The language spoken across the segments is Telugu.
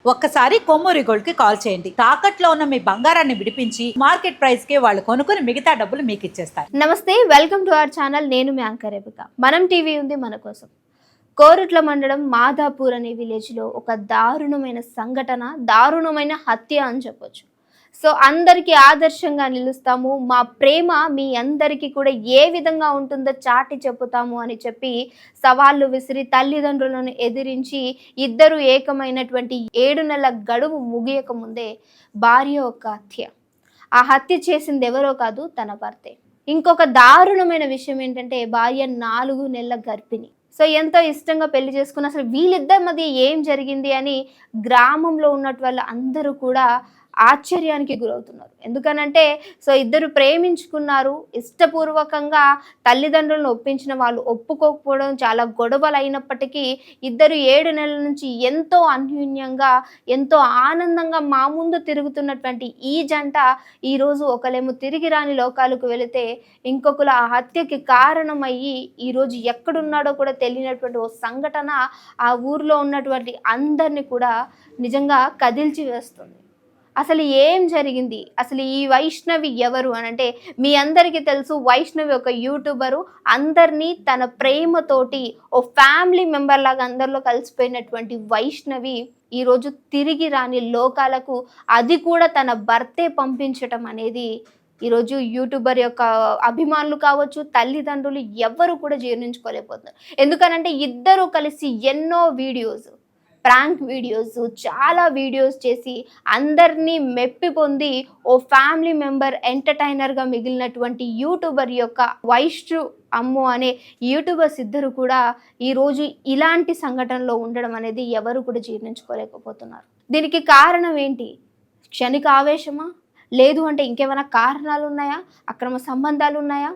ఒక్కసారి కొమ్మూరి గోల్డ్ కి కాల్ చేయండి. తాకట్లో ఉన్న మీ బంగారాన్ని విడిపించి మార్కెట్ ప్రైస్ కి వాళ్ళు కొనుక్కుని మిగతా డబ్బులు మీకు ఇచ్చేస్తారు. నమస్తే, వెల్కమ్ టు అవర్ ఛానల్. నేను మీ యాంకర్ రేవిక. మనం టీవీ ఉంది మన కోసం. కోరుట్ల మండలం మాదాపూర్ అనే విలేజ్ లో ఒక దారుణమైన సంఘటన, దారుణమైన హత్య అని చెప్పొచ్చు. సో అందరికీ ఆదర్శంగా నిలుస్తాము, మా ప్రేమ మీ అందరికీ కూడా ఏ విధంగా ఉంటుందో చాటి చెప్పుతాము అని చెప్పి సవాళ్ళు విసిరి తల్లిదండ్రులను ఎదిరించి ఇద్దరు ఏకమైనటువంటి 7 నెలల గడువు ముగియక ముందే భార్య ఒక హత్య. ఆ హత్య చేసింది ఎవరో కాదు, తన భర్తే. ఇంకొక దారుణమైన విషయం ఏంటంటే భార్య 4 నెలల గర్భిణి. సో ఎంతో ఇష్టంగా పెళ్లి చేసుకున్న అసలు వీళ్ళిద్దరి మధ్య ఏం జరిగింది అని గ్రామంలో ఉన్నట్టు వాళ్ళు అందరూ కూడా ఆశ్చర్యానికి గురవుతున్నారు. ఎందుకనంటే సో ఇద్దరు ప్రేమించుకున్నారు, ఇష్టపూర్వకంగా తల్లిదండ్రులను ఒప్పించిన వాళ్ళు ఒప్పుకోకపోవడం, చాలా గొడవలు అయినప్పటికీ ఇద్దరు 7 నెలల నుంచి ఎంతో అన్యోన్యంగా, ఎంతో ఆనందంగా మా ముందు తిరుగుతున్నటువంటి ఈ జంట ఈరోజు ఒకలేమో తిరిగి రాని లోకాలకు వెళితే ఇంకొకరు ఆ హత్యకి కారణమయ్యి ఈరోజు ఎక్కడున్నాడో కూడా తెలియనటువంటి ఓ సంఘటన ఆ ఊర్లో ఉన్నటువంటి అందరినీ కూడా నిజంగా కదిల్చి వేస్తుంది. అసలు ఏం జరిగింది, అసలు ఈ వైష్ణవి ఎవరు అని అంటే మీ అందరికీ తెలుసు, వైష్ణవి ఒక యూట్యూబరు. అందరినీ తన ప్రేమతోటి ఓ ఫ్యామిలీ మెంబర్ లాగా అందరిలో కలిసిపోయినటువంటి వైష్ణవి ఈరోజు తిరిగి రాని లోకాలకు, అది కూడా తన భర్తే పంపించటం అనేది ఈరోజు యూట్యూబర్ యొక్క అభిమానులు కావచ్చు, తల్లిదండ్రులు ఎవ్వరు కూడా జీర్ణించుకోలేకపోతున్నారు. ఎందుకనంటే ఇద్దరు కలిసి ఎన్నో వీడియోస్, ప్రాంక్ వీడియోస్, చాలా వీడియోస్ చేసి అందరినీ మెప్పి పొంది ఓ ఫ్యామిలీ మెంబర్, ఎంటర్టైనర్గా మిగిలినటువంటి యూట్యూబర్ యొక్క వైష్ణు అమ్ము అనే యూట్యూబర్స్ ఇద్దరు కూడా ఈరోజు ఇలాంటి సంఘటనలో ఉండడం అనేది ఎవరు కూడా జీర్ణించుకోలేకపోతున్నారు. దీనికి కారణం ఏంటి? క్షణిక ఆవేశమా? లేదు అంటే ఇంకేమైనా కారణాలు ఉన్నాయా? అక్రమ సంబంధాలు ఉన్నాయా?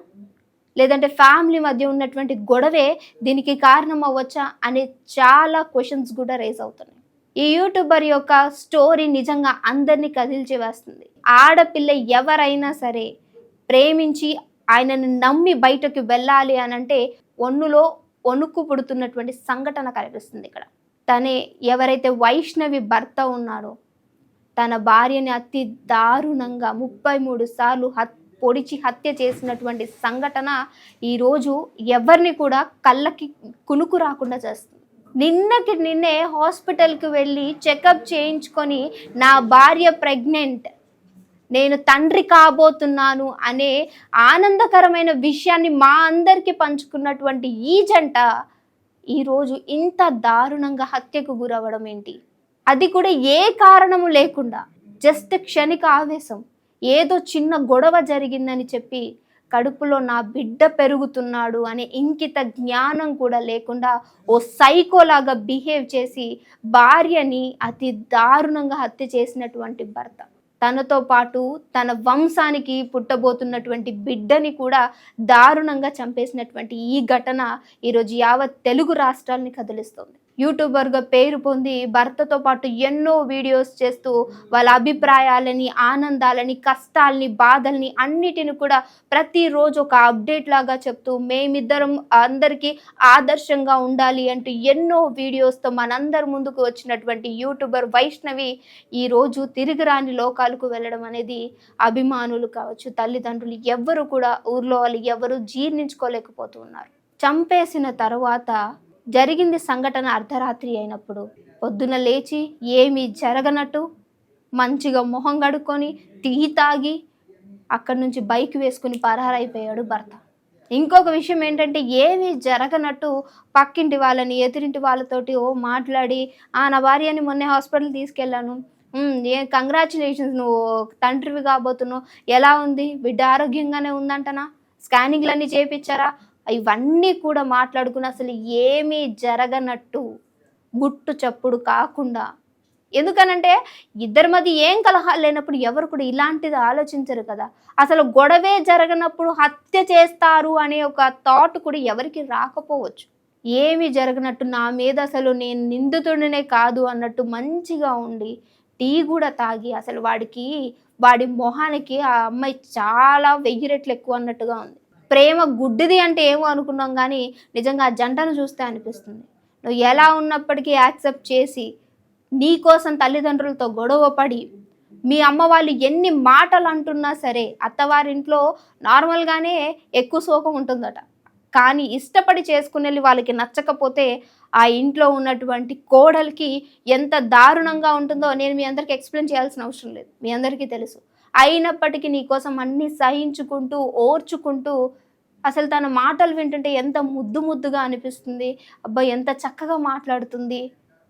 లేదంటే ఫ్యామిలీ మధ్య ఉన్నటువంటి గొడవే దీనికి కారణం అవ్వచ్చా అనే చాలా క్వశ్చన్స్ కూడా రేజ్ అవుతున్నాయి. ఈ యూట్యూబర్ యొక్క స్టోరీ నిజంగా అందరినీ కదిల్చి వేస్తుంది. ఆడపిల్ల ఎవరైనా సరే ప్రేమించి ఆయనను నమ్మి బయటకు వెళ్ళాలి అని అంటే ఒన్నులో వణుకు పుడుతున్నటువంటి సంఘటన కనిపిస్తుంది ఇక్కడ. తనే ఎవరైతే వైష్ణవి భర్త ఉన్నాడో తన భార్యని అతి దారుణంగా 33 సార్లు పొడిచి హత్య చేసినటువంటి సంఘటన ఈరోజు ఎవరిని కూడా కళ్ళకి కునుకు రాకుండా చేస్తుంది. నిన్నే హాస్పిటల్కి వెళ్ళి చెకప్ చేయించుకొని నా భార్య ప్రెగ్నెంట్, నేను తండ్రి కాబోతున్నాను అనే ఆనందకరమైన విషయాన్ని మా అందరికీ పంచుకున్నటువంటి ఈ జంట ఈరోజు ఇంత దారుణంగా హత్యకు గురవ్వడం ఏంటి? అది కూడా ఏ కారణము లేకుండా, జస్ట్ క్షణిక ఆవేశం, ఏదో చిన్న గొడవ జరిగిందని చెప్పి కడుపులో నా బిడ్డ పెరుగుతున్నాడు అనే ఇంకిత జ్ఞానం కూడా లేకుండా ఓ సైకోలాగా బిహేవ్ చేసి భార్యని అతి దారుణంగా హత్య చేసినటువంటి భర్త, తనతో పాటు తన వంశానికి పుట్టబోతున్నటువంటి బిడ్డని కూడా దారుణంగా చంపేసినటువంటి ఈ ఘటన ఈరోజు యావత్ తెలుగు రాష్ట్రాలని కదిలిస్తుంది. యూట్యూబర్గా పేరు పొంది భర్తతో పాటు ఎన్నో వీడియోస్ చేస్తూ వాళ్ళ అభిప్రాయాలని, ఆనందాలని, కష్టాలని, బాధల్ని అన్నిటిని కూడా ప్రతిరోజు ఒక అప్డేట్ లాగా చెప్తూ మేమిద్దరం అందరికీ ఆదర్శంగా ఉండాలి అంటూ ఎన్నో వీడియోస్తో మనందరి ముందుకు వచ్చినటువంటి యూట్యూబర్ వైష్ణవి ఈరోజు తిరిగి రాని లోకాలకు వెళ్ళడం అనేది అభిమానులు కావచ్చు, తల్లిదండ్రులు ఎవ్వరు కూడా, ఊర్లో వాళ్ళు ఎవరు జీర్ణించుకోలేకపోతున్నారు. చంపేసిన తర్వాత జరిగింది సంఘటన అర్ధరాత్రి అయినప్పుడు. పొద్దున లేచి ఏమీ జరగనట్టు మంచిగా మొహం కడుక్కొని టీ తాగి అక్కడి నుంచి బైక్ వేసుకుని పరారైపోయాడు భర్త. ఇంకొక విషయం ఏంటంటే ఏమీ జరగనట్టు పక్కింటి వాళ్ళని, ఎదురింటి వాళ్ళతోటి మాట్లాడి నా భార్యని మొన్నే హాస్పిటల్ తీసుకెళ్ళాను, కంగ్రాచులేషన్స్, నువ్వు తండ్రివి కాబోతున్నావు, ఎలా ఉంది బిడ్డ, ఆరోగ్యంగానే ఉందంటనా, స్కానింగ్లన్నీ చేయించారా, ఇవన్నీ కూడా మాట్లాడుకుని అసలు ఏమీ జరగనట్టు గుట్టు చప్పుడు కాకుండా. ఎందుకనంటే ఇద్దరి మధ్య ఏం కలహాలు లేనప్పుడు ఎవరు కూడా ఇలాంటిది ఆలోచించరు కదా. అసలు గొడవే జరగనప్పుడు హత్య చేస్తారు అనే ఒక థాట్ కూడా ఎవరికి రాకపోవచ్చు. ఏమీ జరగనట్టు, నా మీద అసలు నేను నిందితుడినే కాదు అన్నట్టు మంచిగా ఉండి టీ కూడా తాగి, అసలు వాడి మొహానికి ఆ అమ్మాయి చాలా 1000 రెట్లు ఎక్కువ అన్నట్టుగా ఉంది. ప్రేమ గుడ్డిది అంటే ఏమో అనుకున్నాం కానీ నిజంగా ఆ జంటను చూస్తే అనిపిస్తుంది. నువ్వు ఎలా ఉన్నప్పటికీ యాక్సెప్ట్ చేసి నీ కోసం తల్లిదండ్రులతో గొడవ పడి మీ అమ్మ వాళ్ళు ఎన్ని మాటలు అంటున్నా సరే అత్తవారింట్లో నార్మల్గానే ఎక్కువ శోకం ఉంటుందట. కానీ ఇష్టపడి చేసుకునేది వాళ్ళకి నచ్చకపోతే ఆ ఇంట్లో ఉన్నటువంటి కోడలికి ఎంత దారుణంగా ఉంటుందో నేను మీ అందరికీ ఎక్స్ప్లెయిన్ చేయాల్సిన అవసరం లేదు, మీ అందరికీ తెలుసు. అయినప్పటికీ నీ కోసం అన్నీ సహించుకుంటూ ఓర్చుకుంటూ అసలు తన మాటలు వింటుంటే ఎంత ముద్దు ముద్దుగా అనిపిస్తుంది. అబ్బా ఎంత చక్కగా మాట్లాడుతుంది,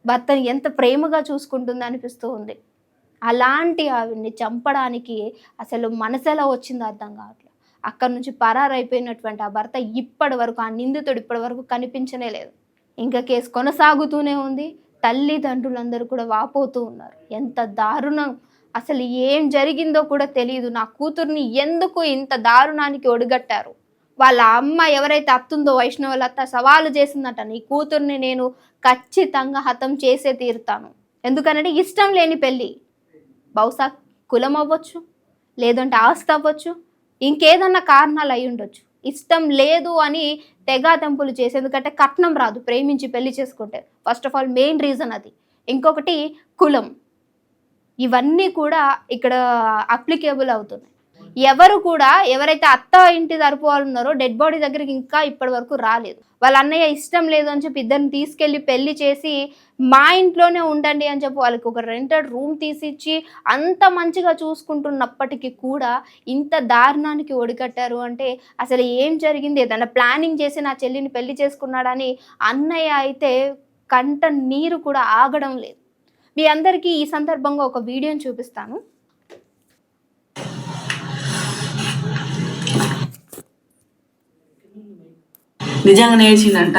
భర్తని ఎంత ప్రేమగా చూసుకుంటుంది అనిపిస్తూ ఉంది. అలాంటి ఆవిడ్ని చంపడానికి అసలు మనసు ఎలా వచ్చిందో అర్థం కావట్లేదు. అక్కడి నుంచి పరారైపోయినటువంటి ఆ భర్త ఇప్పటి వరకు, ఆ నిందితుడు ఇప్పటి వరకు కనిపించనే లేదు. ఇంకా కేసు కొనసాగుతూనే ఉంది. తల్లిదండ్రులందరూ కూడా వాపోతూ ఉన్నారు. ఎంత దారుణం, అసలు ఏం జరిగిందో కూడా తెలియదు. నా కూతుర్ని ఎందుకు ఇంత దారుణానికి ఒడిగట్టారు? వాళ్ళ అమ్మ ఎవరైతే అత్తుందో వైష్ణవుల అత్త సవాలు చేసిందట, నీ కూతుర్ని నేను ఖచ్చితంగా హతం చేసే తీరుతాను. ఎందుకనంటే ఇష్టం లేని పెళ్ళి, బహుశా కులం అవ్వచ్చు, లేదంటే ఆస్తి అవ్వచ్చు, ఇంకేదన్నా కారణాలు అయి ఉండొచ్చు. ఇష్టం లేదు అని తెగాతెంపులు చేసి, ఎందుకంటే కట్నం రాదు ప్రేమించి పెళ్లి చేసుకుంటే. First of all main reason అది. ఇంకొకటి కులం. ఇవన్నీ కూడా ఇక్కడ అప్లికేబుల్ అవుతున్నాయి. ఎవరు కూడా ఎవరైతే అత్త ఇంటి తరపు వాళ్ళు ఉన్నారో డెడ్ బాడీ దగ్గరికి ఇంకా ఇప్పటి వరకు రాలేదు. వాళ్ళ అన్నయ్య ఇష్టం లేదు అని చెప్పి ఇద్దరిని తీసుకెళ్లి పెళ్లి చేసి మా ఇంట్లోనే ఉండండి అని చెప్పి వాళ్ళకి ఒక రెంటెడ్ రూమ్ తీసిచ్చి అంత మంచిగా చూసుకుంటున్నప్పటికీ కూడా ఇంత దారుణానికి ఒడికట్టారు అంటే అసలు ఏం జరిగింది? ఏదన్నా ప్లానింగ్ చేసి నా చెల్లిని పెళ్లి చేసుకున్నాడని అన్నయ్య అయితే కంట నీరు కూడా ఆగడం లేదు. మీ అందరికీ ఈ సందర్భంగా ఒక వీడియోని చూపిస్తాను. నిజంగా నేర్చిందంట.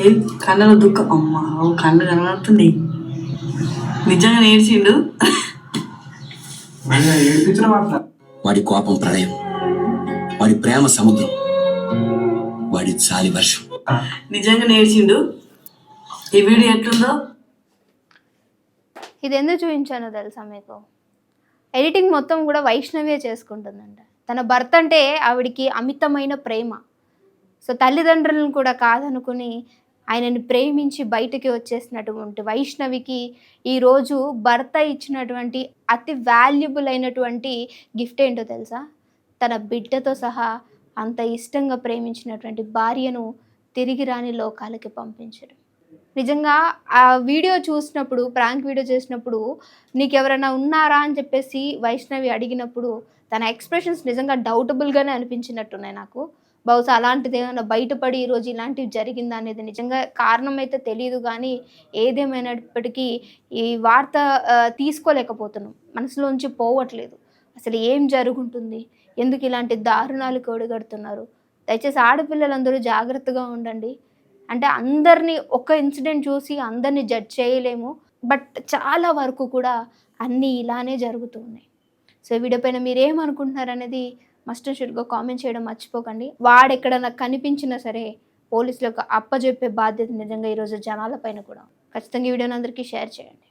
ఏ కళ్ళలో దుఃఖం, అమ్మ కళ్ళు కనబడుతుంది. నిజంగా నేర్చిండు. వాడి కోపం ప్రళయం, వాడి ప్రేమ సముద్రం, వాడి చాలి వర్షం. నిజంగా నేర్చిండు. ఈ వీడియో ఎట్లుందో ఇది ఎందుకు చూపించానో తెలుసా మీకు? ఎడిటింగ్ మొత్తం కూడా వైష్ణవే చేసుకుంటుందంట. తన భర్త అంటే ఆవిడికి అమితమైన ప్రేమ. సో తల్లిదండ్రులను కూడా కాదనుకుని ఆయనని ప్రేమించి బయటికి వచ్చేసినటువంటి వైష్ణవికి ఈరోజు భర్త ఇచ్చినటువంటి అతి వాల్యుబుల్ అయినటువంటి గిఫ్ట్ ఏంటో తెలుసా? తన బిడ్డతో సహా అంత ఇష్టంగా ప్రేమించినటువంటి భార్యను తిరిగి రాని లోకాలకి పంపించడం. నిజంగా ఆ వీడియో చూసినప్పుడు, ప్రాంక్ వీడియో చేసినప్పుడు నీకు ఎవరైనా ఉన్నారా అని చెప్పేసి వైష్ణవి అడిగినప్పుడు తన ఎక్స్ప్రెషన్స్ నిజంగా డౌటబుల్గానే అనిపించినట్టున్నాయి నాకు. బహుశా అలాంటిది ఏమైనా బయటపడి ఈరోజు ఇలాంటివి జరిగిందా అనేది నిజంగా కారణం అయితే తెలియదు. కానీ ఏదేమైనప్పటికీ ఈ వార్త తీసుకోలేకపోతున్నాం, మనసులోంచి పోవట్లేదు. అసలు ఏం జరుగుతుంది, ఎందుకు ఇలాంటి దారుణాలు ఒడిగడుతున్నారు? దయచేసి ఆడపిల్లలందరూ జాగ్రత్తగా ఉండండి. అంటే అందరినీ ఒక ఇన్సిడెంట్ చూసి అందరినీ జడ్జ్ చేయలేము, బట్ చాలా వరకు కూడా అన్నీ ఇలానే జరుగుతూ ఉన్నాయి. సో వీడియో పైన మీరేమనుకుంటున్నారు అనేది మస్ట్ అండ్ షుడ్గా కామెంట్ చేయడం మర్చిపోకండి. వాడెక్కడన్నా కనిపించినా సరే పోలీసులకు అప్పజెప్పే బాధ్యత నిజంగా ఈరోజు జనాల పైన కూడా. ఖచ్చితంగా ఈ వీడియోని అందరికీ షేర్ చేయండి.